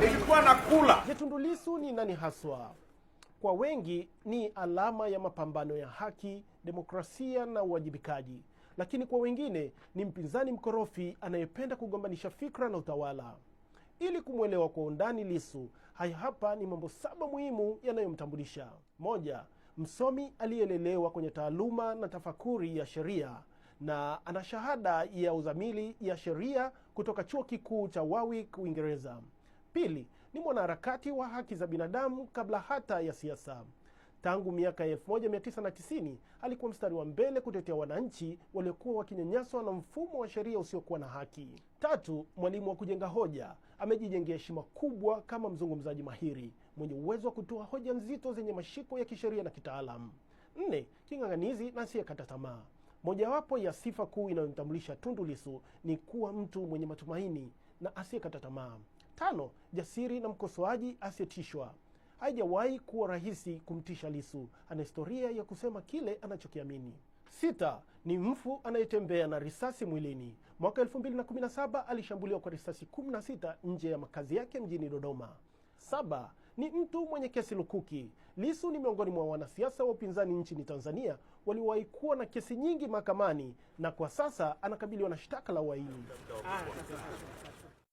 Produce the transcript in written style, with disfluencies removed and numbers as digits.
nilikuwa nakula. Je, Tundu Lissu ni nani haswa? Kwa wengi ni alama ya mapambano ya haki, demokrasia na uwajibikaji. Lakini kwa wengine ni mpinzani mkorofi anayependa kugombanisha fikra na utawala. Ili kumwelewa kwa undani Lissu, haya hapa ni mambo 7 muhimu yanayomtambulisha. 1. Msomi aliyelelewa kwenye taaluma na tafakuri ya sheria na ana shahada ya uzamili ya sheria kutoka chuo kikuu cha Warwick, Uingereza. 2. Ni mwanaharakati wa haki za binadamu kabla hata ya siasa. Tangu miaka 1990 alikuwa mstari wa mbele kutetea wananchi waliokuwa wakinyanyaswa na mfumo wa sheria usiokuwa na haki. 3. Mwalimu wa kujenga hoja, amejijengea heshima kubwa kama mzungumzaji mahiri mwenye uwezo wa kutoa hoja nzito zenye mashiko ya kisheria na kitaalamu. 4. King'ang'anizi na asiyekata tamaa. Mojawapo ya sifa kuu inayomtambulisha Tundu Lissu ni kuwa mtu mwenye matumaini na asiyekata tamaa. 5. Jasiri na mkosoaji asiyetishwa. Haijawahi kuwa rahisi kumtisha Lissu, ana historia ya kusema kile anachokiamini. 6. Ni mfu anayetembea na risasi mwilini. Mwaka 2017 alishambuliwa kwa risasi 16 nje ya makazi yake mjini Dodoma. 7. Ni mtu mwenye kesi lukuki. Lissu ni miongoni mwa wanasiasa wa upinzani nchini Tanzania waliwahi kuwa na kesi nyingi mahakamani na kwa sasa anakabiliwa na shtaka la uhaini.